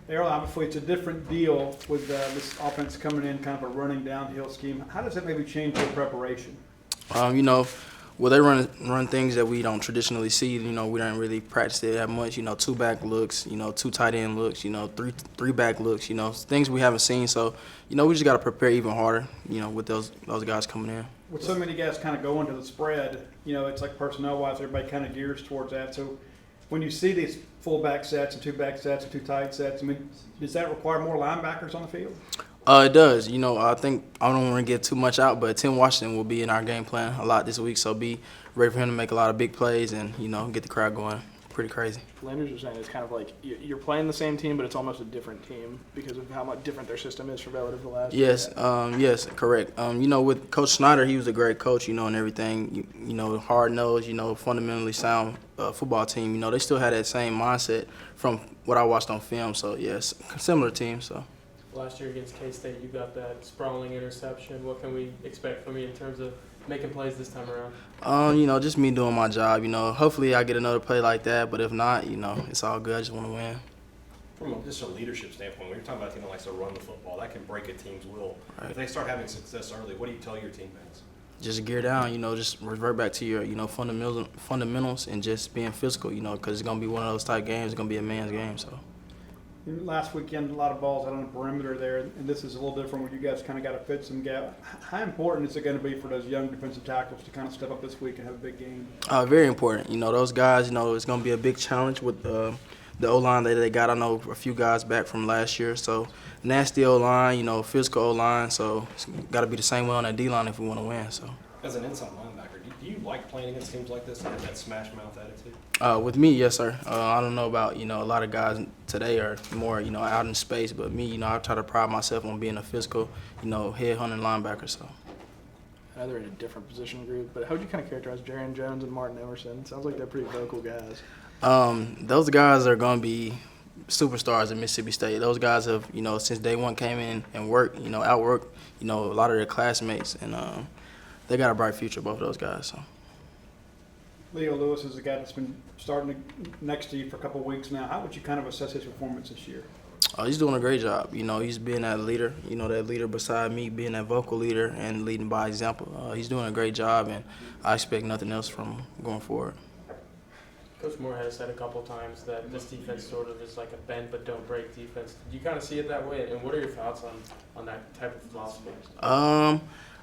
Erroll, obviously it's a different deal with this offense coming in, kind of a running downhill scheme. How does that maybe change your preparation? Well, they run things that we don't traditionally see. We don't really practice it that much. Two back looks, two tight end looks, three back looks, things we haven't seen. So, we just got to prepare even harder, with those guys coming in. With so many guys kind of going to the spread, it's like personnel-wise, everybody kind of gears towards that. So when you see these full back sets and two back sets and two tight sets, does that require more linebackers on the field? It does. I think I don't want to get too much out, but Tim Washington will be in our game plan a lot this week, so be ready for him to make a lot of big plays and, get the crowd going pretty crazy. Landers are saying it's kind of like you're playing the same team, but it's almost a different team because of how much different their system is relative to last year. Yes, correct. With Coach Snyder, he was a great coach, and everything, hard-nosed, fundamentally sound football team. They still had that same mindset from what I watched on film, so, yes, similar team, so. Last year against K-State, you got that sprawling interception. What can we expect from you in terms of making plays this time around? Just me doing my job. Hopefully I get another play like that, but if not, it's all good. I just want to win. From just a leadership standpoint, when you're talking about a team that likes to run the football, that can break a team's will. Right. If they start having success early, what do you tell your teammates? Just gear down, just revert back to your, fundamentals and just being physical, because it's going to be one of those type games. It's going to be a man's game, so. Last weekend, a lot of balls out on the perimeter there, and this is a little different where you guys kind of got to fit some gap. How important is it going to be for those young defensive tackles to kind of step up this week and have a big game? Very important. Those guys, it's going to be a big challenge with the O-line that they got. I know a few guys back from last year, so nasty O-line, physical O-line, so it's got to be the same way on that D-line if we want to win. So. As an inside linebacker, do you like playing against teams like this and have that smash mouth attitude? With me, yes, sir. I don't know about, a lot of guys today are more, out in space, but me, I try to pride myself on being a physical, head-hunting linebacker, so. I know they're in a different position group, but how would you kind of characterize Jaren Jones and Martin Emerson? Sounds like they're pretty vocal guys. Those guys are going to be superstars at Mississippi State. Those guys have, since day one came in and worked, outworked, a lot of their classmates, and they got a bright future, both of those guys, so. Leo Lewis is a guy that's been starting next to you for a couple of weeks now. How would you kind of assess his performance this year? He's doing a great job. He's being that leader, that leader beside me, being that vocal leader and leading by example. He's doing a great job, and I expect nothing else from him going forward. Coach Moore has said a couple times that this defense sort of is like a bend but don't break defense. Do you kind of see it that way, and what are your thoughts on that type of philosophy?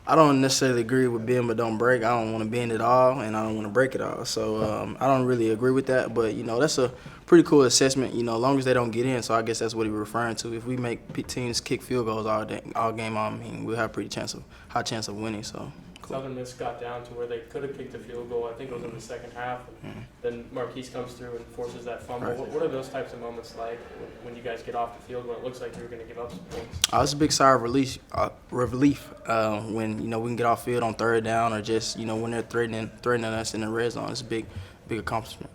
I don't necessarily agree with bend but don't break. I don't want to bend at all, and I don't want to break it all. So I don't really agree with that. But, that's a pretty cool assessment, as long as they don't get in. So I guess that's what he's referring to. If we make teams kick field goals all game, we'll have a pretty high chance of winning. So. Cool. Southern Miss got down to where they could have kicked a field goal. I think it was in the second half. And then Marquise comes through and forces that fumble. Right. What are those types of moments like when you guys get off the field when it looks like you're going to give up some points? It's a big sigh of relief when we can get off field on third down or just when they're threatening us in the red zone. It's a big accomplishment.